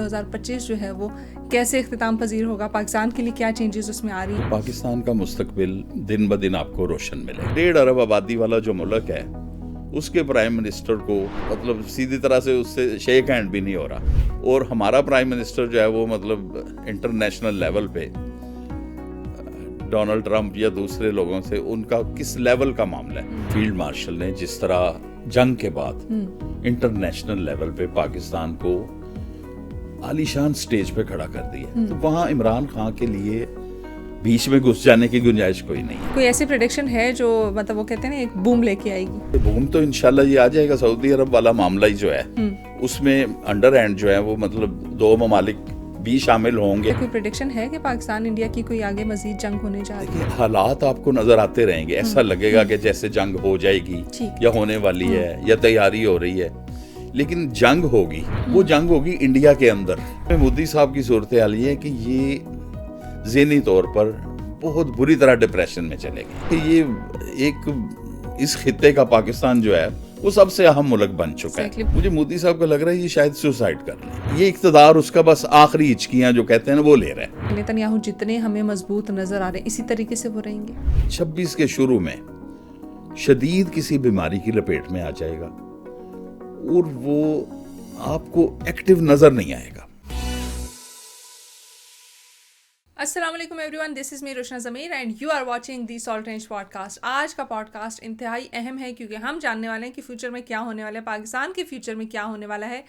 2025 جو ہے وہ کیسے اختتام پذیر ہوگا, پاکستان کے لیے کیا چینجز اس میں آ رہی ہیں. پاکستان کا مستقبل دن بدن آپ کو روشن ملے. 1.5 ارب آبادی والا جو ملک ہے اس کے پرائم منسٹر کو مطلب سیدھی طرح سے اس سے شیک ہینڈ بھی نہیں ہو رہا, اور ہمارا پرائم منسٹر جو ہے وہ مطلب انٹرنیشنل لیول پہ ڈونلڈ ٹرمپ یا دوسرے لوگوں سے ان کا کس لیول کا معاملہ ہے. فیلڈ مارشل نے جس طرح جنگ کے بعد انٹرنیشنل لیول پہ پاکستان کو عالی شان سٹیج پہ کھڑا کر دیا, تو وہاں عمران خان کے لیے بیچ میں گھس جانے کی گنجائش کوئی نہیں ہے. کوئی ایسی پریڈکشن ہے جو مطلب وہ کہتے ہیں نا ایک بوم لے کے آئے گی؟ بوم تو انشاءاللہ یہ آ جائے گا. سعودی عرب والا معاملہ ہی جو ہے اس میں انڈر ہینڈ جو ہے وہ مطلب 2 ممالک بھی شامل ہوں گے. کوئی پریڈکشن ہے کہ پاکستان انڈیا کی کوئی آگے مزید جنگ ہونے جا رہی ہے؟ حالات آپ کو نظر آتے رہیں گے, ایسا لگے گا کہ جیسے جنگ ہو جائے گی یا ہونے والی ہے یا تیاری ہو رہی ہے, لیکن جنگ ہوگی. وہ جنگ ہوگی انڈیا کے اندر. مودی صاحب کی صورتحال یہ ہے کہ یہ ذہنی طور پر بہت بری طرح ڈپریشن میں چلے گئے. یہ ایک اس خطے کا پاکستان جو ہے وہ سب سے اہم ملک بن چکا ہے. مجھے مودی صاحب کو لگ رہا ہے یہ شاید سوسائڈ کر لیں. یہ اقتدار اس کا بس آخری ہچکیاں جو کہتے ہیں وہ لے رہے ہیں. نیتن جتنے ہمیں مضبوط نظر آ رہے ہیں اسی طریقے سے وہ رہیں گے. 26 کے شروع میں شدید کسی بیماری کی لپیٹ میں آ جائے گا اور وہ آپ کو ایکٹیو نظر نہیں آئے گا. السلام علیکم every one, this is me Roshna Zameer and you are watching the Salt Range podcast. آج کا پوڈ کاسٹ انتہائی اہم ہے کیونکہ ہم جاننے والے ہیں کہ فیوچر میں کیا ہونے والا ہے, پاکستان کے فیوچر میں کیا ہونے والا ہے,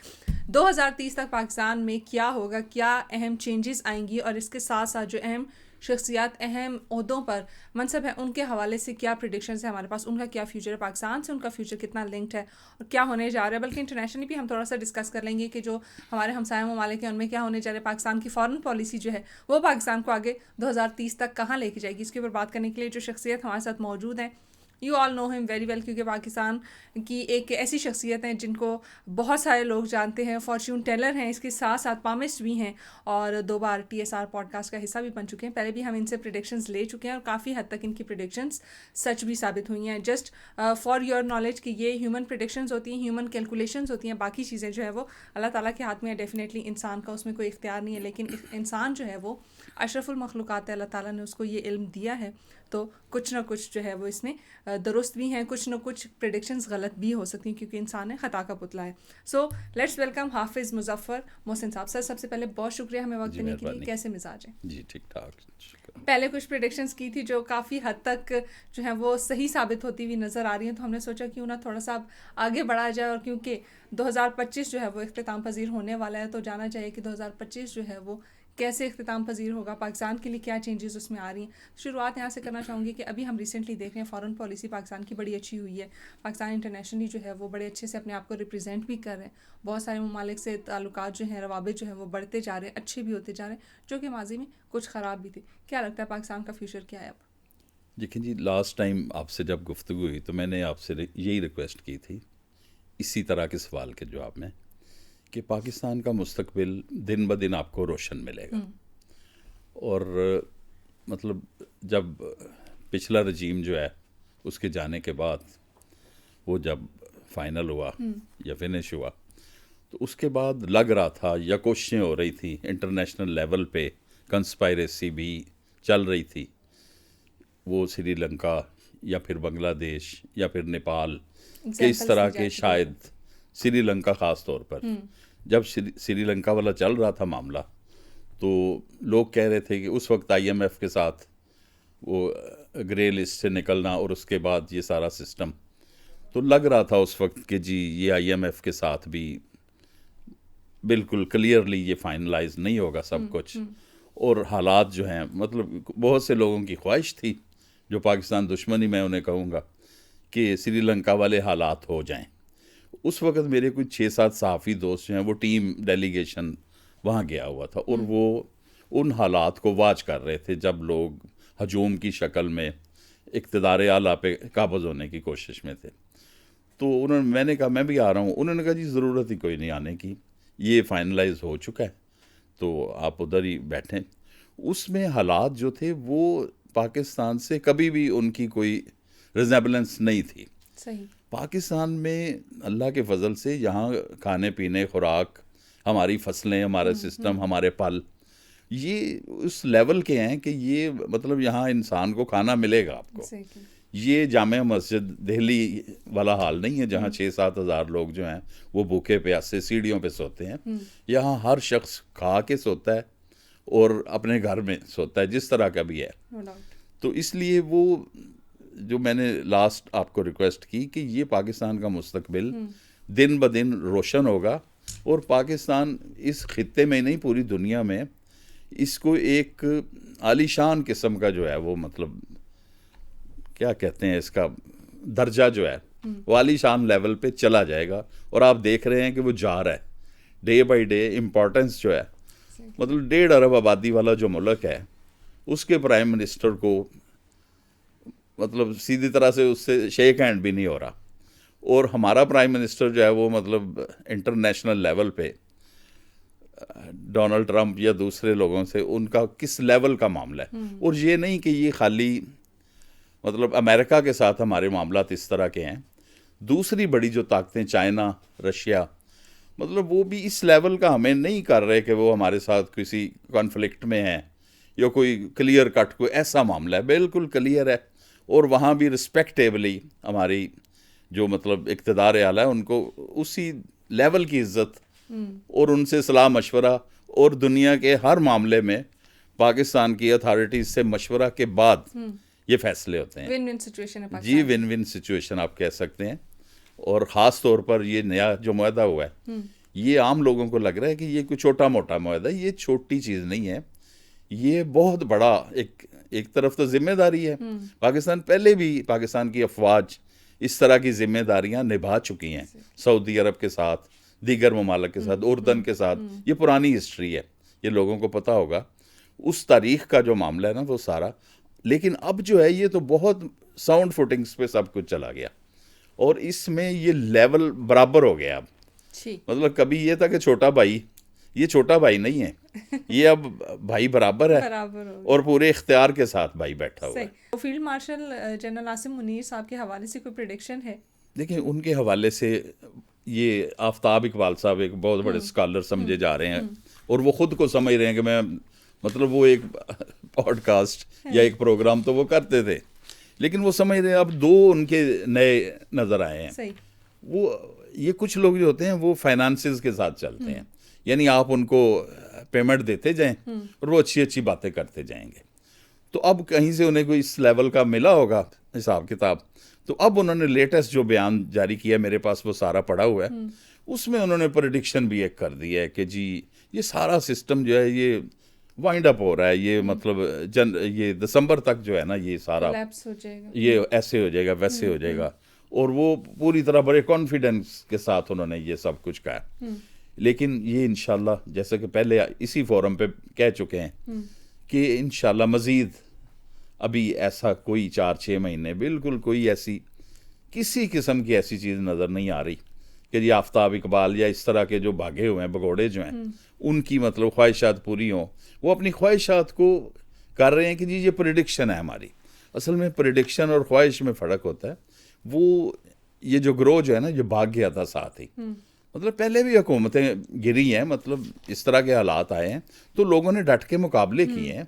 2030 تک پاکستان میں کیا ہوگا, کیا اہم چینجز آئیں گی, اور اس کے ساتھ ساتھ جو اہم شخصیات اہم عہدوں پر منصب ہیں ان کے حوالے سے کیا پریڈکشنز ہیں ہمارے پاس, ان کا کیا فیوچر ہے, پاکستان سے ان کا فیوچر کتنا لنکڈ ہے اور کیا ہونے جا رہا ہے. بلکہ انٹرنیشنلی بھی ہم تھوڑا سا ڈسکس کر لیں گے کہ جو ہمارے ہمسایہ ممالک ہیں ان میں کیا ہونے جا رہا ہے, پاکستان کی فارن پالیسی جو ہے وہ پاکستان کو آگے 2030 تک کہاں لے کے جائے گی. اس کے اوپر بات کرنے کے لیے جو شخصیت ہمارے ساتھ موجود ہیں, یو آل نو ہم ویری ویل, کیونکہ پاکستان کی ایک ایسی شخصیت ہیں جن کو بہت سارے لوگ جانتے ہیں, فارچیون ٹیلر ہیں, اس کے ساتھ ساتھ پامسٹ بھی ہیں اور 2 بار TSR پوڈ کاسٹ کا حصہ بھی بن چکے ہیں. پہلے بھی ہم ان سے پریڈکشنز لے چکے ہیں اور کافی حد تک ان کی پریڈکشنز سچ بھی ثابت ہوئی ہیں. جسٹ فار یور نالج کہ یہ ہیومن پریڈکشنز ہوتی ہیں, ہیومن کیلکولیشنز ہوتی ہیں, باقی چیزیں جو ہے وہ اللہ تعالیٰ کے ہاتھ میں ہے. ڈیفینیٹلی انسان کا اس میں کوئی اختیار نہیں ہے, لیکن انسان جو ہے وہ اشرف المخلوقات ہے, اللہ تعالیٰ نے اس کو یہ علم دیا ہے, تو کچھ نہ کچھ جو ہے وہ اس میں درست بھی ہیں, کچھ نہ کچھ پریڈکشنز غلط بھی ہو سکتی ہیں کیونکہ انسان ہے, خطا کا پتلا ہے. سو لیٹس ویلکم حافظ مظفر محسن صاحب. سر سب سے پہلے بہت شکریہ ہمیں وقت دینے کے لیے. کیسے مزاج ہیں؟ جی ٹھیک ٹھاک. پہلے کچھ پریڈکشنز کی تھی جو کافی حد تک جو ہیں وہ صحیح ثابت ہوتی ہوئی نظر آ رہی ہیں, تو ہم نے سوچا کیوں نہ تھوڑا سا آگے بڑھا جائے, اور کیونکہ 2025 جو ہے وہ اختتام پذیر ہونے والا ہے, تو جانا چاہیے کہ 2025 جو ہے وہ کیسے اختتام پذیر ہوگا, پاکستان کے لیے کیا چینجز اس میں آ رہی ہیں. شروعات یہاں سے کرنا چاہوں گی کہ ابھی ہم ریسنٹلی دیکھ رہے ہیں فارن پالیسی پاکستان کی بڑی اچھی ہوئی ہے. پاکستان انٹرنیشنلی جو ہے وہ بڑے اچھے سے اپنے آپ کو ریپرزینٹ بھی کر رہے ہیں. بہت سارے ممالک سے تعلقات جو ہیں, روابط جو ہیں وہ بڑھتے جا رہے ہیں, اچھے بھی ہوتے جا رہے ہیں, جو کہ ماضی میں کچھ خراب بھی تھے. کیا لگتا ہے پاکستان کا فیوچر کیا ہے اب؟ دیکھیں جی, لاسٹ ٹائم آپ سے جب گفتگو ہوئی تو میں نے آپ سے یہی ریکویسٹ کی تھی اسی طرح کے سوال کے جواب میں کہ پاکستان کا مستقبل دن بدن آپ کو روشن ملے گا. اور مطلب جب پچھلا رجیم جو ہے اس کے جانے کے بعد وہ جب فائنل ہوا یا فنش ہوا, تو اس کے بعد لگ رہا تھا یا کوششیں ہو رہی تھی انٹرنیشنل لیول پہ, کنسپائریسی بھی چل رہی تھی, وہ سری لنکا یا پھر بنگلہ دیش یا پھر نیپال کہ اس طرح کے, شاید سری لنکا خاص طور پر جب سری لنکا والا چل رہا تھا معاملہ, تو لوگ کہہ رہے تھے کہ اس وقت IMF کے ساتھ وہ گرے لسٹ سے نکلنا اور اس کے بعد یہ سارا سسٹم, تو لگ رہا تھا اس وقت کہ جی یہ IMF کے ساتھ بھی بالکل کلیئرلی یہ فائنلائز نہیں ہوگا سب کچھ. اور حالات جو ہیں مطلب بہت سے لوگوں کی خواہش تھی, جو پاکستان دشمنی میں انہیں کہوں گا, کہ سری لنکا والے حالات ہو جائیں. اس وقت میرے کچھ 6-7 صحافی دوست جو ہیں وہ ٹیم ڈیلیگیشن وہاں گیا ہوا تھا, اور وہ ان حالات کو واچ کر رہے تھے جب لوگ ہجوم کی شکل میں اقتدار اعلیٰ پہ قابض ہونے کی کوشش میں تھے. تو میں نے کہا میں بھی آ رہا ہوں. انہوں نے کہا جی ضرورت ہی کوئی نہیں آنے کی, یہ فائنلائز ہو چکا ہے, تو آپ ادھر ہی بیٹھیں. اس میں حالات جو تھے وہ پاکستان سے کبھی بھی ان کی کوئی ریزیبلنس نہیں تھی. صحیح. پاکستان میں اللہ کے فضل سے یہاں کھانے پینے خوراک ہماری فصلیں، ہمارا سسٹم، ہمارے پل، یہ اس لیول کے ہیں کہ یہ مطلب یہاں انسان کو کھانا ملے گا آپ کو. یہ جامع مسجد دہلی والا حال نہیں ہے جہاں 6-7 ہزار لوگ جو ہیں وہ بھوکے پیاسے سیڑھیوں پہ سوتے ہیں. یہاں ہر شخص کھا کے سوتا ہے اور اپنے گھر میں سوتا ہے جس طرح کا بھی ہے. تو اس لیے وہ جو میں نے لاسٹ آپ کو ریکویسٹ کی کہ یہ پاکستان کا مستقبل دن بدن روشن ہوگا، اور پاکستان اس خطے میں نہیں پوری دنیا میں اس کو ایک عالی شان قسم کا جو ہے وہ مطلب کیا کہتے ہیں اس کا درجہ جو ہے وہ عالی شان لیول پہ چلا جائے گا. اور آپ دیکھ رہے ہیں کہ وہ جا رہا ہے ڈے بائی ڈے. امپورٹنس جو ہے مطلب 1.5 ارب آبادی والا جو ملک ہے اس کے پرائم منسٹر کو مطلب سیدھی طرح سے اس سے شیک ہینڈ بھی نہیں ہو رہا. اور ہمارا پرائم منسٹر جو ہے وہ مطلب انٹرنیشنل لیول پہ ڈونلڈ ٹرمپ یا دوسرے لوگوں سے ان کا کس لیول کا معاملہ ہے. اور یہ نہیں کہ یہ خالی مطلب امریکہ کے ساتھ ہمارے معاملات اس طرح کے ہیں. دوسری بڑی جو طاقتیں چائنا، رشیا، مطلب وہ بھی اس لیول کا ہمیں نہیں کر رہے کہ وہ ہمارے ساتھ کسی کانفلکٹ میں ہیں یا کوئی کلیئر کٹ کوئی ایسا معاملہ ہے. بالکل کلیئر ہے. اور وہاں بھی رسپیکٹیبلی ہماری جو مطلب اقتدار اعلیٰ ہے ان کو اسی لیول کی عزت اور ان سے صلاح مشورہ اور دنیا کے ہر معاملے میں پاکستان کی اتھارٹیز سے مشورہ کے بعد یہ فیصلے ہوتے ہیں. ون ون سچویشن ہے جی، ون ون سچویشن آپ کہہ سکتے ہیں. اور خاص طور پر یہ نیا جو معاہدہ ہوا ہے یہ عام لوگوں کو لگ رہا ہے کہ یہ کوئی چھوٹا موٹا معاہدہ ہے. یہ چھوٹی چیز نہیں ہے، یہ بہت بڑا ایک طرف تو ذمہ داری ہے. پاکستان پہلے بھی پاکستان کی افواج اس طرح کی ذمہ داریاں نبھا چکی ہیں سعودی عرب کے ساتھ، دیگر ممالک کے ساتھ، اردن کے ساتھ. یہ پرانی ہسٹری ہے، یہ لوگوں کو پتہ ہوگا اس تاریخ کا جو معاملہ ہے نا وہ سارا. لیکن اب جو ہے یہ تو بہت ساؤنڈ فوٹنگز پہ سب کچھ چلا گیا اور اس میں یہ لیول برابر ہو گیا. اب مطلب کبھی یہ تھا کہ چھوٹا بھائی، یہ چھوٹا بھائی نہیں ہے، یہ اب بھائی برابر ہے اور پورے اختیار کے ساتھ بھائی بیٹھا ہوا ہے. Field marshal general Asim Munir صاحب کے حوالے سے کوئی پریڈکشن ہے؟ دیکھیں ان کے حوالے سے یہ آفتاب اقبال صاحب ایک بہت بڑے اسکالر سمجھے جا رہے ہیں اور وہ خود کو سمجھ رہے ہیں کہ میں مطلب وہ ایک پوڈ کاسٹ یا ایک پروگرام تو وہ کرتے تھے، لیکن وہ سمجھ رہے ہیں اب 2 ان کے نئے نظر آئے ہیں. وہ یہ کچھ لوگ جو ہوتے ہیں وہ فائنانسز کے ساتھ چلتے ہیں، یعنی آپ ان کو پیمنٹ دیتے جائیں اور وہ اچھی اچھی باتیں کرتے جائیں گے. تو اب کہیں سے انہیں کوئی اس لیول کا ملا ہوگا حساب کتاب. تو اب انہوں نے لیٹسٹ جو بیان جاری کیا، میرے پاس وہ سارا پڑا ہوا ہے، اس میں انہوں نے پریڈکشن بھی ایک کر دی ہے کہ جی یہ سارا سسٹم جو ہے یہ وائنڈ اپ ہو رہا ہے. یہ مطلب یہ دسمبر تک جو ہے نا یہ سارا یہ ایسے ہو جائے گا ویسے ہو جائے گا. اور وہ پوری طرح بڑے کانفیڈنس کے ساتھ انہوں نے یہ سب کچھ کہا. لیکن یہ انشاءاللہ جیسا کہ پہلے اسی فورم پہ کہہ چکے ہیں کہ انشاءاللہ مزید ابھی ایسا کوئی 4-6 مہینے بالکل کوئی ایسی کسی قسم کی ایسی چیز نظر نہیں آ رہی کہ یہ آفتاب اقبال یا اس طرح کے جو بھاگے ہوئے ہیں بگوڑے جو ہیں ان کی مطلب خواہشات پوری ہوں. وہ اپنی خواہشات کو کر رہے ہیں کہ جی یہ پریڈکشن ہے ہماری. اصل میں پریڈکشن اور خواہش میں فرق ہوتا ہے. وہ یہ جو گروہ جو ہے نا یہ بھاگ گیا تھا ساتھ ہی. مطلب پہلے بھی حکومتیں گری ہیں، مطلب اس طرح کے حالات آئے ہیں تو لوگوں نے ڈٹ کے مقابلے کیے ہیں.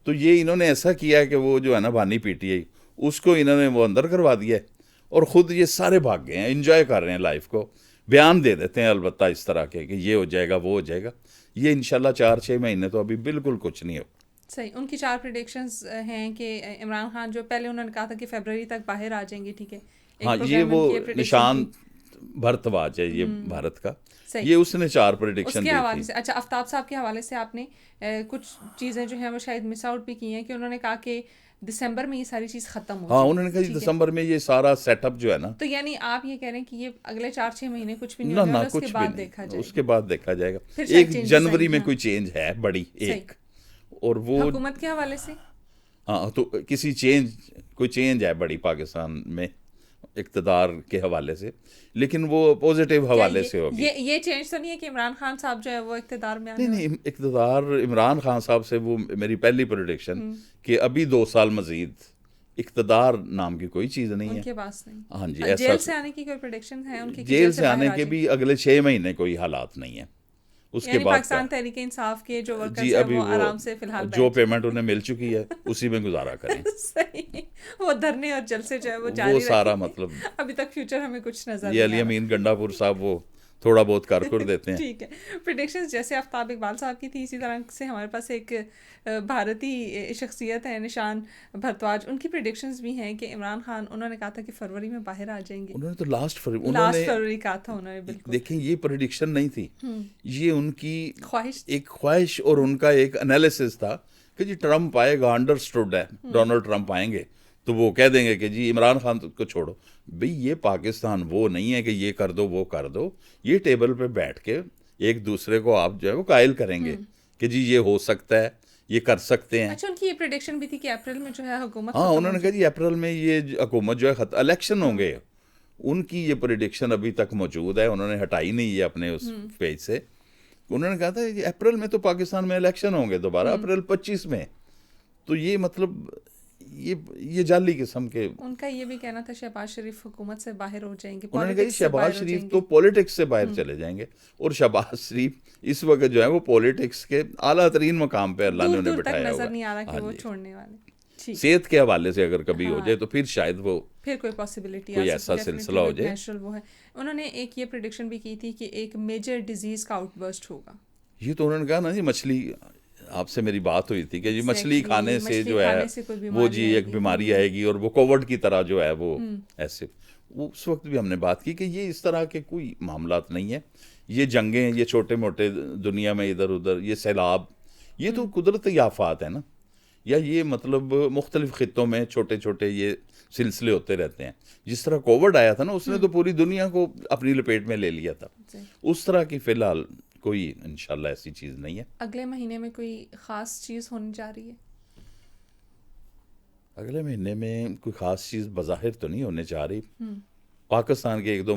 تو یہ انہوں نے ایسا کیا ہے کہ وہ جو ہے نا بانی پی ٹی آئی اس کو انہوں نے وہ اندر کروا دیا ہے اور خود یہ سارے بھاگ گئے ہیں، انجوائے کر رہے ہیں لائف کو. بیان دے دیتے ہیں البتہ اس طرح کے کہ یہ ہو جائے گا وہ ہو جائے گا. یہ انشاءاللہ 4-6 مہینے تو ابھی بالکل کچھ نہیں ہو. صحیح. ان کی 4 پریڈکشنز ہیں کہ عمران خان جو پہلے انہوں نے کہا تھا کہ فیبروری تک باہر آ جائیں گے. ٹھیک ہے، ہاں یہ وہ نشان بھرتواج ہے یہ بھارت کا. یہ اس نے 4 پریڈکشن دی تھی. اچھا، آفتاب صاحب کے حوالے سے آپ نے کچھ چیزیں جو ہیں وہ شاید مس آؤٹ بھی کی ہیں کہ انہوں نے کہا کہ دسمبر میں یہ ساری چیز ختم ہو. ہاں انہوں نے کہا دسمبر میں یہ سارا سیٹ اپ جو ہے نا. تو یعنی آپ یہ کہہ رہے ہیں کہ یہ اگلے 4-6 مہینے کچھ بھی نہیں ہوگا، اس کے بعد دیکھا جائے گا. اس کے بعد دیکھا جائے گا. 1 جنوری میں کوئی چینج ہے بڑی ایک، اور وہ حکومت کے حوالے سے ہاں تو کسی کوئی چینج ہے بڑی پاکستان میں اقتدار کے حوالے سے، لیکن وہ پازیٹیو حوالے سے ہوگی. یہ چینج تو نہیں ہے کہ عمران خان صاحب جو ہے وہ اقتدار میں آنے؟ نہیں، اقتدار عمران خان صاحب سے وہ میری پہلی پریڈکشن کہ ابھی 2 سال مزید اقتدار نام کی کوئی چیز نہیں ہے ان کے پاس نہیں. ہاں جی. جیل سے آنے کی کوئی پریڈکشن ہے ان کی؟ جیل سے آنے کے بھی اگلے 6 مہینے کوئی حالات نہیں ہیں. اس کے یعنی بعد پاکستان تحریک انصاف کے جو ورکرز ہیں ابھی وہ آرام سے فی الحال جو پیمنٹ انہیں مل چکی ہے اسی میں گزارا کریں. صحیح، وہ دھرنے اور جلسے جو ہے وہ وہ جاری سارا رکھیں. مطلب ابھی تک فیوچر ہمیں کچھ نظر یہ نہیں علی آ رہا. امین گنڈا پور صاحب وہ تھوڑا بہت کر دیتے ہیں. ٹھیک ہے. پریڈکشنز جیسے آفتاب اقبال صاحب کی تھی، اسی طرح سے ہمارے پاس ایک بھارتی شخصیت ہے نشان بھرتواج، ان کی پریڈکشنز بھی ہیں کہ عمران خان، انہوں نے کہا تھا کہ فروری میں باہر آ جائیں گے. انہوں نے تو لاسٹ فروری کہا تھا انہوں نے. بالکل دیکھیں یہ پریڈکشن نہیں تھی، یہ ان کی خواہش ایک خواہش اور ان کا ایک انالیسس تھا کہ جی ٹرمپ آئے گا، انڈرسٹوڈ ہے ڈونلڈ ٹرمپ آئیں گے تو وہ کہہ دیں گے کہ جی عمران خان کو چھوڑو. بھئی یہ پاکستان وہ نہیں ہے کہ یہ کر دو وہ کر دو، یہ ٹیبل پہ بیٹھ کے ایک دوسرے کو آپ جو ہے وہ قائل کریں گے کہ جی یہ ہو سکتا ہے، یہ کر سکتے ہیں. اچھا، ان کی یہ پریڈکشن بھی تھی کہ اپریل میں جو ہے حکومت ہاں انہوں نے کہا جی اپریل میں یہ حکومت جو ہے الیکشن ہوں گے. ان کی یہ پریڈکشن ابھی تک موجود ہے، انہوں نے ہٹائی نہیں ہے اپنے اس پیج سے. انہوں نے کہا تھا کہ اپریل میں تو پاکستان میں الیکشن ہوں گے دوبارہ، اپریل 25 میں. تو یہ مطلب یہ جعلی قسم کے. ان کا یہ بھی کہنا تھا شہباز شریف حکومت سے باہر ہو جائیں گے. انہوں نے کہا جی شہباز شریف تو پولیٹکس سے باہر چلے جائیں گے، اور شہباز شریف اس وقت جو ہے وہ پولیٹکس کے اعلیٰ ترین مقام پہ اللہ نے انہیں بٹھایا ہوا ہے. نظر نہیں آ رہا کہ وہ چھوڑنے والے. صحت کے حوالے سے اگر کبھی ہو جائے تو پھر شاید وہ پھر کوئی پاسبلٹی کوئی ایسا سلسلہ ہو جائے. وہ ہے. انہوں نے ایک یہ پریڈکشن بھی کی تھی کہ ایک میجر ڈیزیز کا آؤٹ برسٹ ہوگا. یہ تو انہوں نے کہا نا جی مچھلی، آپ سے میری بات ہوئی تھی کہ جی مچھلی کھانے سے جو ہے وہ جی ایک بیماری آئے گی، اور وہ کووڈ کی طرح جو ہے وہ ایسے. وہ اس وقت بھی ہم نے بات کی کہ یہ اس طرح کے کوئی معاملات نہیں ہیں. یہ جنگیں، یہ چھوٹے موٹے دنیا میں ادھر ادھر، یہ سیلاب، یہ تو قدرتی آفات ہیں نا، یا یہ مطلب مختلف خطوں میں چھوٹے چھوٹے یہ سلسلے ہوتے رہتے ہیں. جس طرح کووڈ آیا تھا نا، اس نے تو پوری دنیا کو اپنی لپیٹ میں لے لیا تھا. اس طرح کی فی الحال کوئی انشاءاللہ ایسی چیز نہیں ہے. اگلے مہینے میں کوئی خاص چیز ہونے جا رہی ہے؟ اگلے مہینے میں کوئی خاص چیز بظاہر تو نہیں ہونے جا رہی. پاکستان کے ایک دو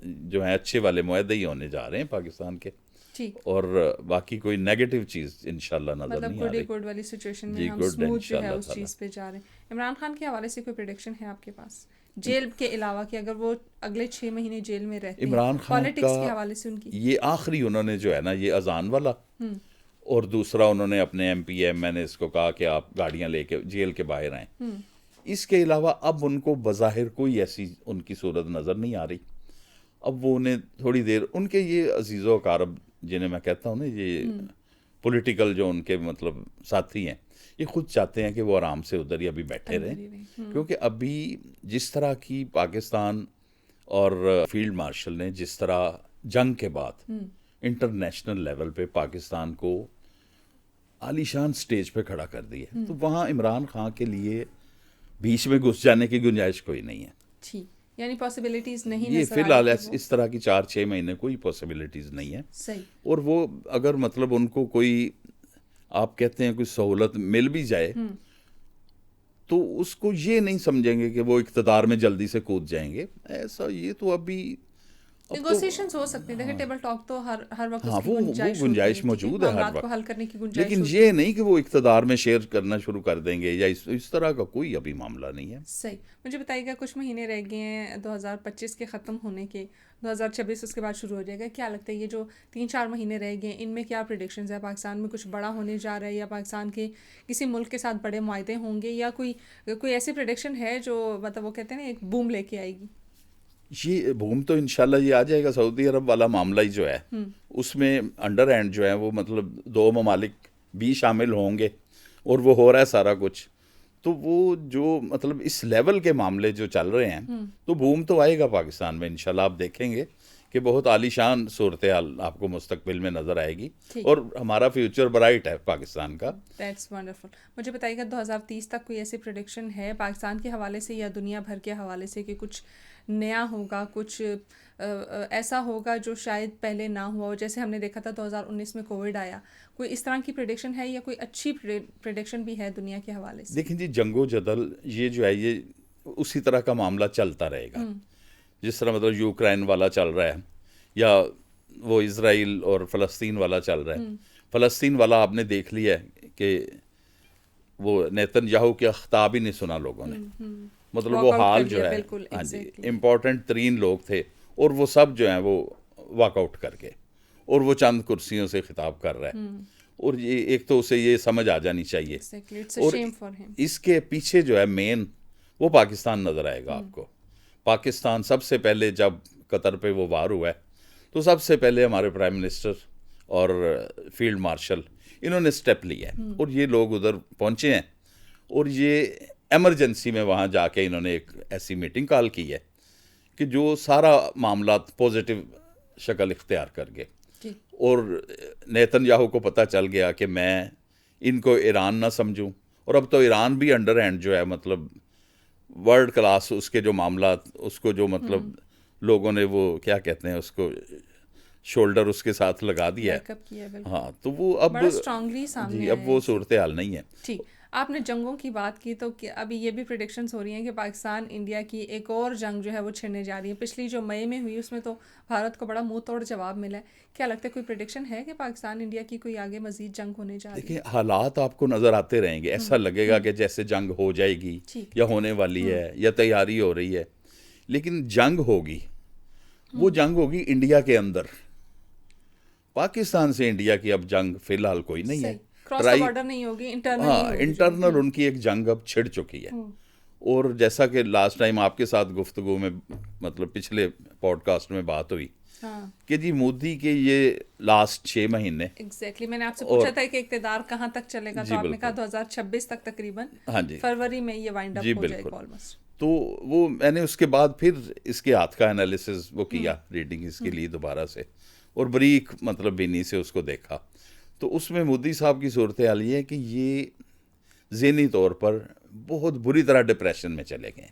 جو ہیں اچھے والے معاہدے ہی ہونے جا رہے ہیں پاکستان کے، اور باقی کوئی نیگیٹو چیز انشاءاللہ نظر نہیں آ رہی. گڈ والی سچویشن میں ہم سموتھ جو ہے اس چیز پہ جا رہے ہیں. عمران خان کے حوالے سے کوئی پریڈکشن ہے آپ کے پاس جیل کے علاوہ کہ اگر وہ اگلے 6 مہینے جیل میں رہتے ہیں؟ عمران خان پالیٹکس کے حوالے سے ان کی یہ آخری انہوں نے جو ہے نا یہ اذان والا، اور دوسرا انہوں نے اپنے M P M N S کو کہا کہ آپ گاڑیاں لے کے جیل کے باہر آئیں. اس کے علاوہ اب ان کو بظاہر کوئی ایسی ان کی صورت نظر نہیں آ رہی. اب وہ انہیں تھوڑی دیر ان کے یہ عزیز و اقارب جنہیں میں کہتا ہوں نا، یہ پولیٹیکل جو ان کے مطلب ساتھی ہیں، یہ خود چاہتے ہیں کہ وہ آرام سے ادھر ہی ابھی بیٹھے رہیں، کیونکہ ابھی جس طرح کی پاکستان اور فیلڈ مارشل نے جس طرح جنگ کے بعد انٹرنیشنل لیول پہ پاکستان کو عالی شان سٹیج پہ کھڑا کر دی ہے، تو وہاں عمران خان کے لیے بیچ میں گھس جانے کی گنجائش کوئی نہیں ہے. ٹھیک، یعنی پاسبلٹیز نہیں یہ فی الحال اس طرح کی 4-6 مہینے کوئی پاسبلٹیز نہیں ہے. صحیح. اور وہ اگر مطلب ان کو کوئی آپ کہتے ہیں کوئی سہولت مل بھی جائے تو اس کو یہ نہیں سمجھیں گے کہ وہ اقتدار میں جلدی سے کود جائیں گے. ایسا یہ تو ابھی نیگوسیشنز ہو سکتے ہیں. دیکھیں ٹیبل ٹاک تو ہر وقت وہ گنجائش موجود ہے ہر وقت کو حل کرنے کی گنجائش، لیکن یہ نہیں کہ وہ اقتدار میں شیئر کرنا شروع کر دیں گے یا اس طرح کا کوئی ابھی معاملہ نہیں ہے. صحیح. مجھے بتائیے گا کچھ مہینے رہ گئے ہیں 2025 کے ختم ہونے کے، 2026 اس کے بعد شروع ہو جائے گا. کیا لگتا ہے یہ جو 3-4 مہینے رہ گئے ان میں کیا پریڈکشنز ہے؟ پاکستان میں کچھ بڑا ہونے جا رہا ہے، یا پاکستان کے کسی ملک کے ساتھ بڑے معاہدے ہوں گے، یا کوئی ایسی پریڈکشن ہے جو مطلب وہ کہتے ہیں نا ایک بوم لے کے آئے گی؟ یہ بوم تو انشاءاللہ یہ آ جائے گا. سعودی عرب والا معاملہ ہی جو ہے اس میں انڈر ہینڈ جو ہے وہ مطلب 2 ممالک بھی شامل ہوں گے، اور وہ ہو رہا ہے سارا کچھ. تو وہ جو مطلب اس لیول کے معاملے جو چل رہے ہیں تو بوم تو آئے گا پاکستان میں انشاءاللہ. آپ دیکھیں گے کہ بہت عالی شان صورتحال آپ کو مستقبل میں نظر آئے گی، اور ہمارا فیوچر برائٹ ہے پاکستان کا. That's wonderful. مجھے بتائیے گا 2030 تک کوئی ایسی پریڈکشن ہے پاکستان کے حوالے سے یا دنیا بھر کے حوالے سے کہ کچھ نیا ہوگا، کچھ ایسا ہوگا جو شاید پہلے نہ ہوا ہو؟ جیسے ہم نے دیکھا تھا 2019 میں کووڈ آیا. کوئی اس طرح کی پریڈکشن ہے یا کوئی اچھی پریڈکشن بھی ہے دنیا کے حوالے سے؟ دیکھیں جی جنگ و جدل یہ جو ہے یہ اسی طرح کا معاملہ چلتا رہے گا جس طرح مطلب یوکرائن والا چل رہا ہے، یا وہ اسرائیل اور فلسطین والا چل رہا ہے. فلسطین والا آپ نے دیکھ لیا ہے کہ وہ نیتن یاہو کے خطاب ہی نہیں سنا لوگوں نے. مطلب وہ حال جو ہے، ہاں جی، امپورٹنٹ ترین لوگ تھے اور وہ سب جو ہیں وہ واک آؤٹ کر گئے. اور وہ چند کرسیوں سے خطاب کر رہا ہے. اور یہ ایک تو اسے یہ سمجھ آ جانی چاہیے. اور اس کے پیچھے جو ہے مین وہ پاکستان نظر آئے گا آپ کو. پاکستان سب سے پہلے جب قطر پہ وہ وار ہوا ہے تو سب سے پہلے ہمارے پرائم منسٹر اور فیلڈ مارشل انہوں نے سٹیپ لیا ہے اور یہ لوگ ادھر پہنچے ہیں اور یہ ایمرجنسی میں وہاں جا کے انہوں نے ایک ایسی میٹنگ کال کی ہے کہ جو سارا معاملات پوزیٹیو شکل اختیار کر گئے. اور نیتن یاہو کو پتہ چل گیا کہ میں ان کو ایران نہ سمجھوں. اور اب تو ایران بھی انڈر ہینڈ جو ہے مطلب ورلڈ کلاس اس کے جو معاملات اس کو جو مطلب لوگوں نے وہ کیا کہتے ہیں اس کو شولڈر اس کے ساتھ لگا دیا ہے. ہاں تو وہ اب اب وہ صورتحال نہیں ہے. ٹھیک. آپ نے جنگوں کی بات کی تو ابھی یہ بھی پریڈکشنز ہو رہی ہیں کہ پاکستان انڈیا کی ایک اور جنگ جو ہے وہ چھڑنے جا رہی ہے. پچھلی جو مئی میں ہوئی اس میں تو بھارت کو بڑا منہ توڑ جواب ملا ہے. کیا لگتا ہے کوئی پریڈکشن ہے کہ پاکستان انڈیا کی کوئی آگے مزید جنگ ہونے جا رہی ہے؟ دیکھیں حالات آپ کو نظر آتے رہیں گے. ایسا لگے گا کہ جیسے جنگ ہو جائے گی یا ہونے والی ہے یا تیاری ہو رہی ہے, لیکن جنگ ہوگی. وہ جنگ ہوگی انڈیا کے اندر. پاکستان سے انڈیا کی اب جنگ فی الحال کوئی نہیں ہے. انٹرنل ان کی ایک جنگ اب چھڑ چکی ہے. اور جیسا کہ لاسٹ ٹائم آپ کے ساتھ گفتگو میں مطلب پچھلے پوڈ کاسٹ میں بات ہوئی کہ جی مودی کے یہ لاسٹ 6 مہینے ایگزیکٹلی میں نے آپ سے پوچھا تھا کہ اقتدار کہاں تک چلے گا, تو آپ نے کہا 2026 تک تقریباً فروری میں یہ وائنڈ اپ ہو جائے گا آلموسٹ. تو وہ میں نے اس کے بعد پھر اس کے ہاتھ کا انالیسز وہ کیا, ریڈنگ اس کے لیے دوبارہ سے, اور بریک مطلب بینی سے اس کو دیکھا. تو اس میں مودی صاحب کی صورتحال یہ ہے کہ یہ ذہنی طور پر بہت بری طرح ڈپریشن میں چلے گئے.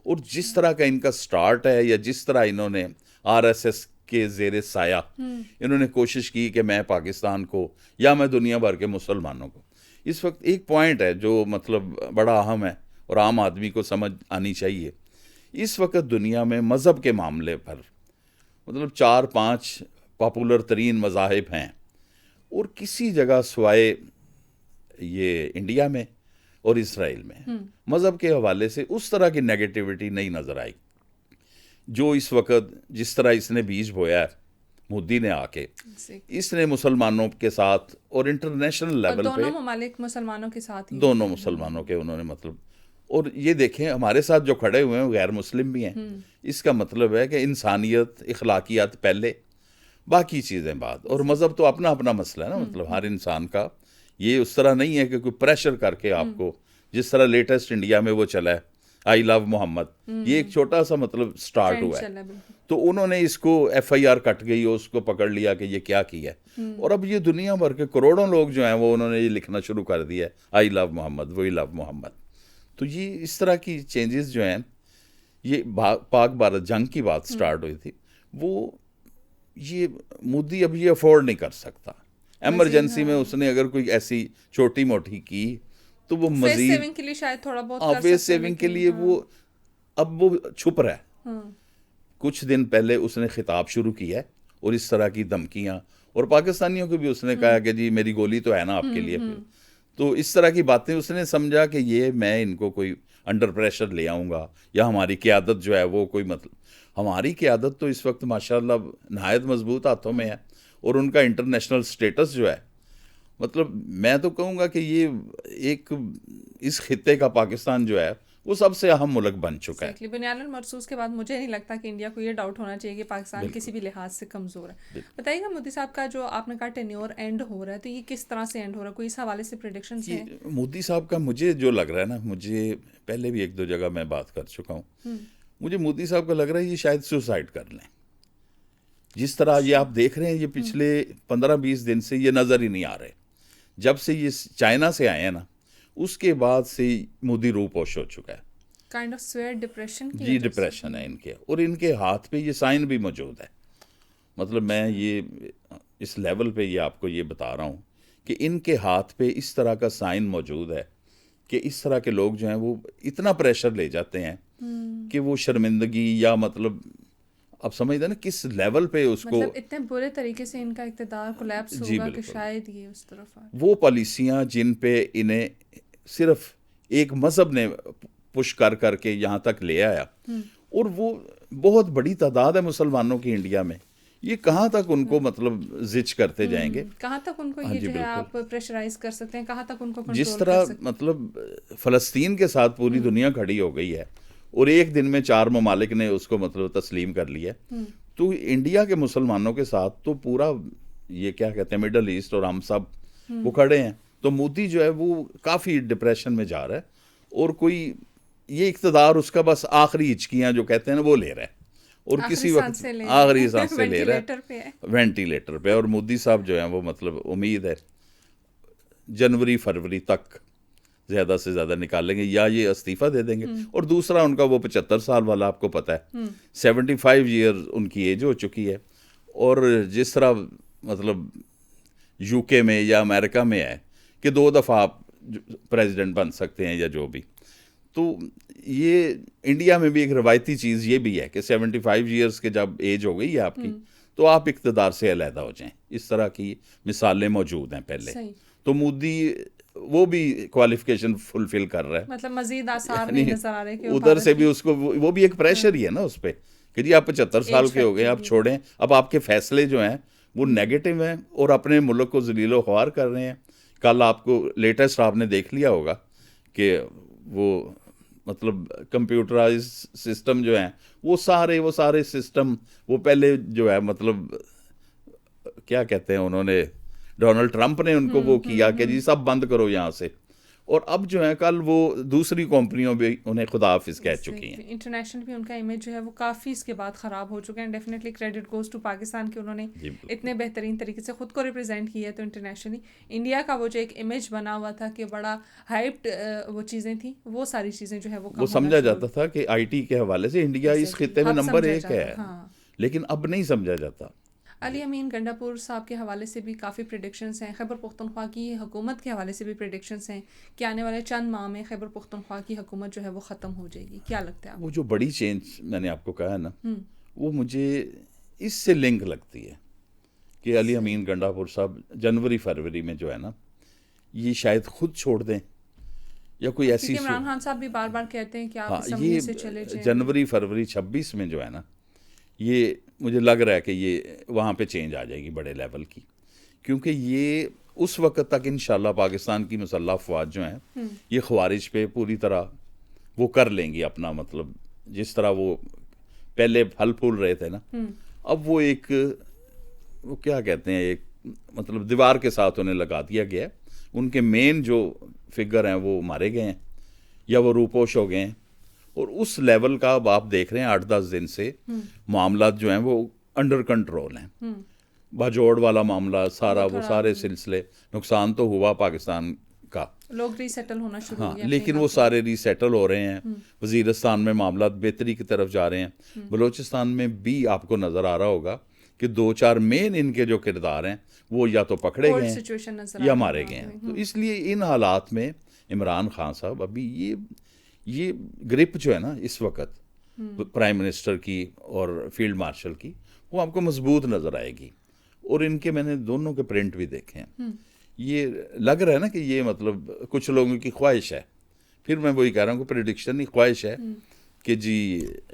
اور جس طرح کا ان کا سٹارٹ ہے یا جس طرح انہوں نے RSS کے زیر سایہ انہوں نے کوشش کی کہ میں پاکستان کو یا میں دنیا بھر کے مسلمانوں کو, اس وقت ایک پوائنٹ ہے جو مطلب بڑا اہم ہے اور عام آدمی کو سمجھ آنی چاہیے. اس وقت دنیا میں مذہب کے معاملے پر مطلب 4-5 پاپولر ترین مذاہب ہیں, اور کسی جگہ سوائے یہ انڈیا میں اور اسرائیل میں مذہب کے حوالے سے اس طرح کی نیگیٹیوٹی نہیں نظر آئی جو اس وقت جس طرح اس نے بیج بویا ہے مودی نے آ کے. اس نے مسلمانوں کے ساتھ اور انٹرنیشنل لیول پہ دونوں ممالک مسلمانوں کے ساتھ دونوں مسلمانوں کے انہوں نے مطلب, اور یہ دیکھیں ہمارے ساتھ جو کھڑے ہوئے ہیں غیر مسلم بھی ہیں. اس کا مطلب ہے کہ انسانیت اخلاقیات پہلے باقی چیزیں بعد, اور مذہب تو اپنا اپنا مسئلہ ہے نا. مطلب ہر انسان کا یہ اس طرح نہیں ہے کہ کوئی پریشر کر کے آپ کو, جس طرح لیٹسٹ انڈیا میں وہ چلا ہے آئی لو محمد, یہ ایک چھوٹا سا مطلب سٹارٹ ہوا ہے. تو انہوں نے اس کو FIR کٹ گئی اور اس کو پکڑ لیا کہ یہ کیا ہے, اور اب یہ دنیا بھر کے کروڑوں لوگ جو ہیں وہ انہوں نے یہ لکھنا شروع کر دیا ہے آئی لو محمد, وہی لو محمد. تو یہ اس طرح کی چینجز جو ہیں, یہ پاک بھارت جنگ کی بات سٹارٹ ہوئی تھی, وہ یہ مودی اب یہ افورڈ نہیں کر سکتا. ایمرجنسی میں اس نے اگر کوئی ایسی چھوٹی موٹی کی تو وہ مزید فیس سیونگ کے لیے شاید تھوڑا بہت فیس سیونگ کے لیے وہ اب وہ چھپ رہا ہے. کچھ دن پہلے اس نے خطاب شروع کیا ہے اور اس طرح کی دھمکیاں, اور پاکستانیوں کو بھی اس نے کہا کہ جی میری گولی تو ہے نا آپ کے لیے. تو اس طرح کی باتیں اس نے سمجھا کہ یہ میں ان کو کوئی انڈر پریشر لے آؤں گا, یا ہماری قیادت جو ہے وہ کوئی مطلب, ہماری قیادت تو اس وقت ماشاءاللہ نہایت مضبوط ہاتھوں میں ہے, اور ان کا انٹرنیشنل سٹیٹس جو ہے مطلب میں تو کہوں گا کہ یہ ایک اس خطے کا پاکستان جو ہے وہ سب سے اہم ملک بن چکا ہے. بنیاد المرصوص کے بعد مجھے نہیں لگتا کہ انڈیا کو یہ ڈاؤٹ ہونا چاہیے کہ پاکستان کسی بھی لحاظ سے کمزور ہے. بتائیے گا مودی صاحب کا جو آپ نے کہا ٹینیور اینڈ ہو رہا ہے, تو یہ کس طرح سے اینڈ ہو رہا ہے, کوئی اس حوالے سے پریڈکشنز ہیں؟ مودی صاحب کا مجھے جو لگ رہا ہے نا, مجھے پہلے بھی 1-2 جگہ میں بات کر چکا ہوں, مجھے مودی صاحب کا لگ رہا ہے یہ شاید سوسائڈ کر لیں. جس طرح یہ آپ دیکھ رہے ہیں یہ پچھلے 15-20 دن سے یہ نظر ہی نہیں آ رہے. جب سے یہ چائنا سے آئے ہیں نا, اس کے بعد سے مودی روپوش ہو چکا ہے. کائنڈ آف سویئر ڈپریشن کی جی ڈپریشن ہے ان کے, اور ان کے ہاتھ پہ یہ سائن بھی موجود ہے. مطلب میں یہ اس لیول پہ یہ آپ کو یہ بتا رہا ہوں کہ ان کے ہاتھ پہ اس طرح کا سائن موجود ہے کہ اس طرح کے لوگ جو ہیں وہ اتنا پریشر لے جاتے ہیں کہ وہ شرمندگی یا مطلب اب سمجھتے ہیں نا کس لیول پہ اس کو, مطلب اتنے برے طریقے سے ان کا اقتدار کولیپس ہوگا کہ شاید یہ اس طرف وہ پالیسیاں جن پہ انہیں صرف ایک مذہب نے پش کر کے یہاں تک لے آیا, اور وہ بہت بڑی تعداد ہے مسلمانوں کی انڈیا میں, یہ کہاں تک ان کو مطلب زچ کرتے جائیں گے, کہاں تک ان کو یہ جو ہے آپ پریشرائز کر سکتے ہیں, کہاں تک ان کو کنٹرول جس طرح مطلب فلسطین کے ساتھ پوری دنیا کھڑی ہو گئی ہے اور ایک دن میں 4 ممالک نے اس کو مطلب تسلیم کر لیا, تو انڈیا کے مسلمانوں کے ساتھ تو پورا یہ کیا کہتے ہیں مڈل ایسٹ اور ہم سب وہ کھڑے ہیں. تو مودی جو ہے وہ کافی ڈپریشن میں جا رہا ہے, اور کوئی یہ اقتدار اس کا بس آخری ہچکیاں جو کہتے ہیں نا وہ لے رہا ہے, اور کسی وقت آخری سانس سے لے رہا ہے وینٹیلیٹر پہ. اور مودی صاحب جو ہیں وہ مطلب امید ہے جنوری فروری تک زیادہ سے زیادہ نکالیں گے یا یہ استعفیٰ دے دیں گے. اور دوسرا ان کا وہ 75 سال والا آپ کو پتہ ہے 75 ایئر ان کی ایج ہو چکی ہے, اور جس طرح مطلب یو کے میں یا امریکہ میں ہے کہ 2 دفعہ آپ پریزیڈنٹ بن سکتے ہیں یا جو بھی, تو یہ انڈیا میں بھی ایک روایتی چیز یہ بھی ہے کہ 75 ایئرس کے جب ایج ہو گئی ہے آپ کی تو آپ اقتدار سے علیحدہ ہو جائیں. اس طرح کی مثالیں موجود ہیں پہلے. تو مودی وہ بھی کوالیفیکیشن فلفل کر رہا ہے, مطلب مزید آثار نہیں نظر آ رہے کہ ادھر سے بھی اس کو وہ بھی ایک پریشر ہی ہے نا اس پہ کہ جی آپ 75 سال کے ہو گئے, آپ چھوڑیں, اب آپ کے فیصلے جو ہیں وہ نیگیٹو ہیں اور اپنے ملک کو ذلیل و خوار کر رہے ہیں. کل آپ کو لیٹسٹ آپ نے دیکھ لیا ہوگا کہ وہ مطلب کمپیوٹرائز سسٹم جو ہیں وہ سارے سسٹم وہ پہلے جو ہے مطلب کیا کہتے ہیں انہوں نے ڈونلڈ ٹرمپ نے ان کو وہ کیا کہ جی سب بند کرو یہاں سے, اور اب جو ہے کل وہ دوسری کمپنیوں بھی انہیں خدا حافظ کہہ چکی ہیں. انٹرنیشنل بھی ان کا امیج جو ہے وہ کافی اس کے بعد خراب ہو چکا ہے. Definitely credit goes to Pakistan کہ انہوں نے اتنے بہترین طریقے سے خود کو ریپرزینٹ کیا ہے. تو انٹرنیشنلی انڈیا کا وہ جو ایک امیج بنا ہوا تھا کہ بڑا ہائپڈ وہ چیزیں تھیں, وہ ساری چیزیں جو ہے وہ سمجھا جاتا تھا کہ آئی ٹی کے حوالے سے انڈیا اس خطے میں نمبر 1 ہے, لیکن اب نہیں سمجھا جاتا. علی امین گنڈاپور صاحب کے حوالے سے بھی کافی پریڈکشنز ہیں, خیبر پختونخوا کی حکومت کے حوالے سے بھی پریڈکشنز ہیں کہ آنے والے چند ماہ میں خیبر پختونخوا کی حکومت جو ہے وہ ختم ہو جائے گی. کیا لگتا ہے آپ؟ وہ جو بڑی چینج میں نے آپ کو کہا ہے نا, وہ مجھے اس سے لنک لگتی ہے کہ علی امین گنڈاپور صاحب جنوری فروری میں جو ہے نا یہ شاید خود چھوڑ دیں یا کوئی ایسی, عمران خان صاحب بھی بار بار کہتے ہیں کہ آپ اسمبلی سے چلے جائیں. جنوری فروری 26 میں جو ہے نا یہ مجھے لگ رہا ہے کہ یہ وہاں پہ چینج آ جائے گی بڑے لیول کی, کیونکہ یہ اس وقت تک انشاءاللہ پاکستان کی مسلح افواج جو ہیں یہ خوارج پہ پوری طرح وہ کر لیں گی اپنا مطلب, جس طرح وہ پہلے پھل پھول رہے تھے نا, اب وہ ایک وہ کیا کہتے ہیں ایک مطلب دیوار کے ساتھ انہیں لگا دیا گیا ہے. ان کے مین جو فگر ہیں وہ مارے گئے ہیں یا وہ روپوش ہو گئے ہیں, اور اس لیول کا اب آپ دیکھ رہے ہیں 8-10 دن سے معاملات جو ہیں وہ انڈر کنٹرول ہیں. باجوڑ والا معاملہ سارا وہ سارے سلسلے, نقصان تو ہوا پاکستان کا, لوگ ری سیٹل ہونا شروع ہو گیا, لیکن وہ سارے ری سیٹل ہو رہے ہیں. وزیرستان میں معاملات بہتری کی طرف جا رہے ہیں. بلوچستان میں بھی آپ کو نظر آ رہا ہوگا کہ 2-4 مین ان کے جو کردار ہیں وہ یا تو پکڑے گئے ہیں یا مارے گئے ہیں. تو اس لیے ان حالات میں عمران خان صاحب ابھی یہ گرپ جو ہے نا اس وقت پرائم منسٹر کی اور فیلڈ مارشل کی وہ آپ کو مضبوط نظر آئے گی. اور ان کے میں نے دونوں کے پرنٹ بھی دیکھے ہیں, یہ لگ رہا ہے نا کہ یہ مطلب کچھ لوگوں کی خواہش ہے, پھر میں وہی کہہ رہا ہوں کہ پریڈکشن ہی خواہش ہے کہ جی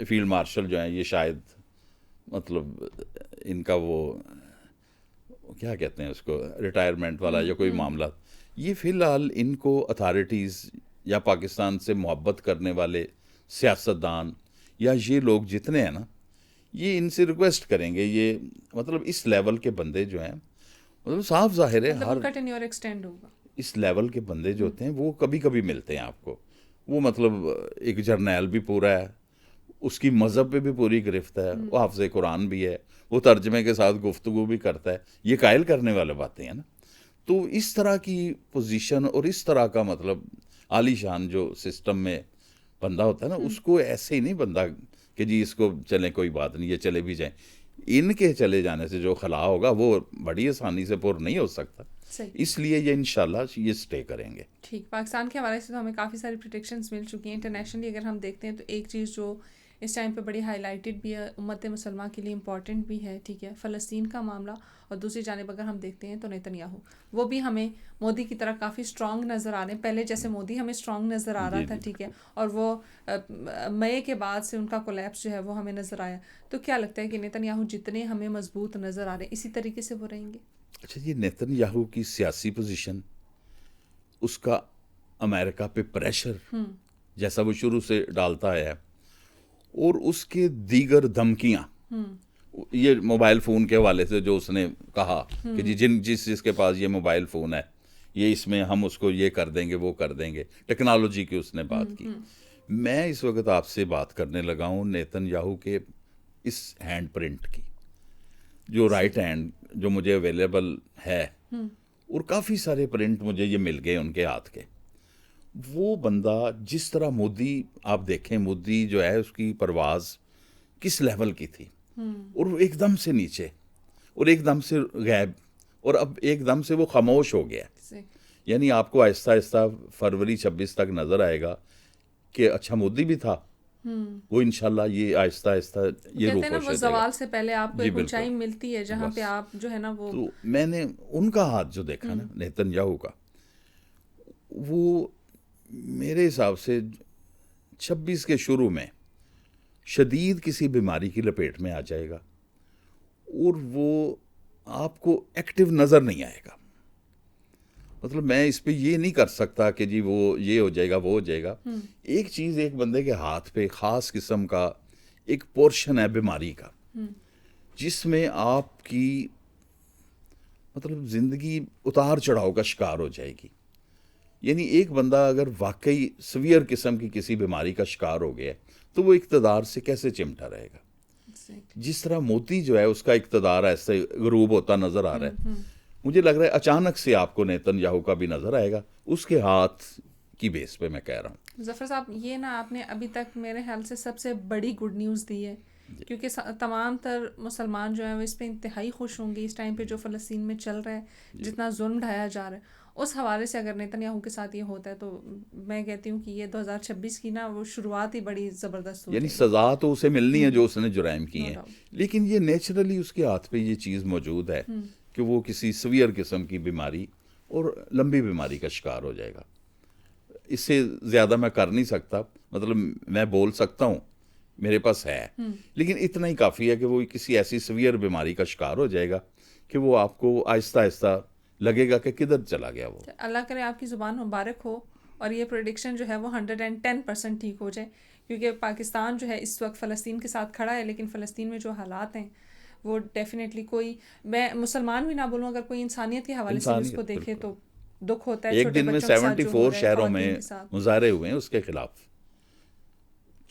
فیلڈ مارشل جو ہیں یہ شاید مطلب ان کا وہ کیا کہتے ہیں اس کو ریٹائرمنٹ والا یا کوئی معاملات, یہ فی الحال ان کو اتھارٹیز یا پاکستان سے محبت کرنے والے سیاستدان یا یہ لوگ جتنے ہیں نا یہ ان سے ریکویسٹ کریں گے. یہ مطلب اس لیول کے بندے جو ہیں مطلب صاف ظاہر ہے ہر اس لیول کے بندے جو ہوتے ہیں وہ کبھی کبھی ملتے ہیں آپ کو. وہ مطلب ایک جرنیل بھی پورا ہے, اس کی مذہب پہ بھی پوری گرفت ہے, وہ حافظ قرآن بھی ہے, وہ ترجمے کے ساتھ گفتگو بھی کرتا ہے. یہ قائل کرنے والے باتیں ہیں نا. تو اس طرح کی پوزیشن اور اس طرح کا مطلب عالی شان جو سسٹم میں بندہ ہوتا ہے نا اس کو ایسے ہی نہیں بندہ کہ جی اس کو چلیں کوئی بات نہیں یہ چلے بھی جائیں. ان کے چلے جانے سے جو خلا ہوگا وہ بڑی آسانی سے پر نہیں ہو سکتا, اس لیے یہ انشاءاللہ یہ سٹے کریں گے. ٹھیک, پاکستان کے حوالے سے تو ہمیں کافی ساری پریڈکشنز مل چکی ہیں. انٹرنیشنلی اگر ہم دیکھتے ہیں تو ایک چیز جو اس ٹائم پہ بڑی ہائی لائٹڈ بھی ہے، امت مسلمہ کے لیے امپورٹنٹ بھی ہے، ٹھیک ہے، فلسطین کا معاملہ. اور دوسری جانب اگر ہم دیکھتے ہیں تو نیتن یاہو، وہ بھی ہمیں مودی کی طرح کافی اسٹرانگ نظر آ رہے ہیں. پہلے جیسے مودی ہمیں اسٹرانگ نظر آ رہا تھا، ٹھیک ہے، اور وہ مئی کے بعد سے ان کا کولیپس جو ہے وہ ہمیں نظر آیا. تو کیا لگتا ہے کہ نیتن یاہو جتنے ہمیں مضبوط نظر آ رہے ہیں اسی طریقے سے وہ رہیں گے؟ اچھا، یہ نیتن یاہو کی سیاسی پوزیشن، اس کا امریکہ پہ پریشر جیسا وہ شروع سے ڈالتا ہے، اور اس کے دیگر دھمکیاں، یہ موبائل فون کے حوالے سے جو اس نے کہا کہ جی جس کے پاس یہ موبائل فون ہے، یہ اس میں ہم اس کو یہ کر دیں گے وہ کر دیں گے، ٹیکنالوجی کی اس نے بات کی. میں اس وقت آپ سے بات کرنے لگا ہوں نیتن یاہو کے اس ہینڈ پرنٹ کی، جو رائٹ ہینڈ جو مجھے اویلیبل ہے، اور کافی سارے پرنٹ مجھے یہ مل گئے ان کے ہاتھ کے. وہ بندہ جس طرح مودی، آپ دیکھیں مودی جو ہے اس کی پرواز کس لیول کی تھی، اور وہ ایک دم سے نیچے، اور ایک دم سے غائب، اور اب ایک دم سے وہ خاموش ہو گیا. یعنی آپ کو آہستہ آہستہ فروری 26 تک نظر آئے گا کہ اچھا مودی بھی تھا، وہ انشاءاللہ یہ آہستہ آہستہ یہ روپوش ہو جائے گا. زوال سے پہلے آپ کو ایک اونچائی ملتی ہے جہاں پہ آپ جو ہے نا وہ. تو میں نے ان کا ہاتھ جو دیکھا نا نیتن یاہو کا، وہ میرے حساب سے 26 کے شروع میں شدید کسی بیماری کی لپیٹ میں آ جائے گا، اور وہ آپ کو ایکٹیو نظر نہیں آئے گا. مطلب میں اس پہ یہ نہیں کر سکتا کہ جی وہ یہ ہو جائے گا وہ ہو جائے گا. ایک چیز، ایک بندے کے ہاتھ پہ خاص قسم کا ایک پورشن ہے بیماری کا، جس میں آپ کی مطلب زندگی اتار چڑھاؤ کا شکار ہو جائے گی. یعنی ایک بندہ اگر واقعی سویئر قسم کی کسی بیماری کا شکار ہو گیا تو وہ اقتدار سے کیسے چمٹا رہے گا؟ جس طرح مودی جو ہے اس کا اقتدار ایسے غروب ہوتا نظر آ رہا ہے، مجھے لگ رہا ہے اچانک سے آپ کو نیتن یاہو کا بھی نظر آئے گا، اس کے ہاتھ کی بیس پہ میں کہہ رہا ہوں. ظفر صاحب، یہ نا آپ نے ابھی تک میرے خیال سے سب سے بڑی گڈ نیوز دی ہے، کیونکہ تمام تر مسلمان جو ہیں وہ اس پہ انتہائی خوش ہوں گے. اس ٹائم پہ جو فلسطین میں چل رہا ہے، جتنا ظلم ڈھایا جا رہا ہے، اس حوالے سے اگر نیتن یاہو کے ساتھ یہ ہوتا ہے تو میں کہتی ہوں کہ یہ 2026 کی نا وہ شروعات ہی بڑی زبردست ہو. یعنی سزا تو اسے ملنی ہے جو اس نے جرائم کی ہیں، لیکن یہ نیچرلی اس کے ہاتھ پہ یہ چیز موجود ہے کہ وہ کسی سویئر قسم کی بیماری اور لمبی بیماری کا شکار ہو جائے گا. اس سے زیادہ میں کر نہیں سکتا، مطلب میں بول سکتا ہوں میرے پاس ہے، لیکن اتنا ہی کافی ہے کہ وہ کسی ایسی سویئر بیماری کا شکار ہو جائے گا کہ وہ آپ کو آہستہ آہستہ لگے گا کہ کدھر چلا گیا وہ. اللہ کرے آپ کی زبان مبارک ہو اور یہ پریڈکشن جو ہے وہ 110% ٹھیک ہو جائے، کیونکہ پاکستان جو ہے اس وقت فلسطین کے ساتھ کھڑا ہے، لیکن فلسطین میں جو حالات ہیں وہ ڈیفینیٹلی، کوئی میں مسلمان بھی نہ بولوں، اگر کوئی انسانیت کے حوالے سے اس کو دیکھے تو دکھ ہوتا ہے. ایک دن میں 74 شہروں میں مظاہرے ہوئے ہیں اس کے خلاف.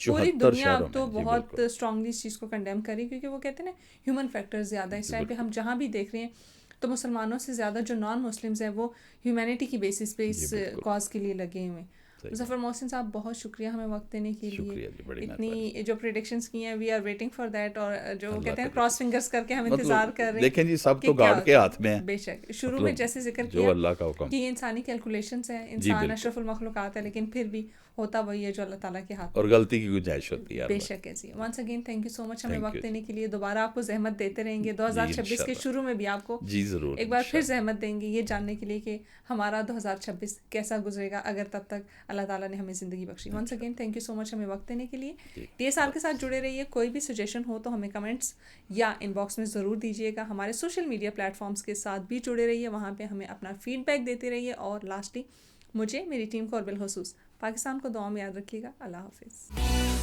پوری دنیا اب تو بہت اسٹرانگلی اس چیز کو کنڈیم کری، کیونکہ وہ کہتے ہیں نا ہیومن فیکٹر زیادہ ہے اس ٹائم پہ. ہم جہاں بھی دیکھ رہے ہیں تو مسلمانوں سے زیادہ جو نان مسلمز ہیں وہ ہیومینٹی کی بیسس پہ اس کاز کے لیے لگے ہوئے ہیں. ظفر محسن صاحب، بہت شکریہ ہمیں وقت دینے کے لیے. اتنی جو پریڈکشنز کی ہیں، we are waiting for that, اور جو کہتے ہیں کراس فنگرز کر کے ہم انتظار کر رہے ہیں. دیکھیں جی، سب تو گاڈ کے ہاتھ میں ہے. بے شک شروع میں جیسے ذکر کیا کہ یہ انسانی کیلکولیشنز ہیں، انسان اشرف المخلوقات ہے، لیکن پھر بھی ہوتا وہی ہے جو اللہ تعالیٰ کے ہاتھ، اور غلطی کی گنجائش ہوتی ہے. بے شک ہے جی. Once again thank you so much ہمیں وقت دینے کے لیے. دوبارہ آپ کو زحمت دیتے رہیں گے. 2026 کے شروع میں بھی آپ کو ایک بار پھر زحمت دیں گے یہ جاننے کے لیے کہ ہمارا 2026 کیسا گزرے گا، اگر تب تک اللہ تعالیٰ نے ہمیں زندگی بخشی. Once again thank you so much ہمیں وقت دینے کے لیے. DSR کے ساتھ جڑے رہیے. کوئی بھی سجیشن ہو تو ہمیں کمنٹس یا ان باکس میں ضرور دیجیے گا. ہمارے سوشل میڈیا پلیٹ فارمس کے ساتھ بھی جڑے رہیے، وہاں پہ ہمیں اپنا فیڈ بیک دیتے رہیے. اور لاسٹلی مجھے، میری ٹیم کو اور بالخصوص پاکستان کو دعاؤں میں یاد رکھیے گا. اللہ حافظ.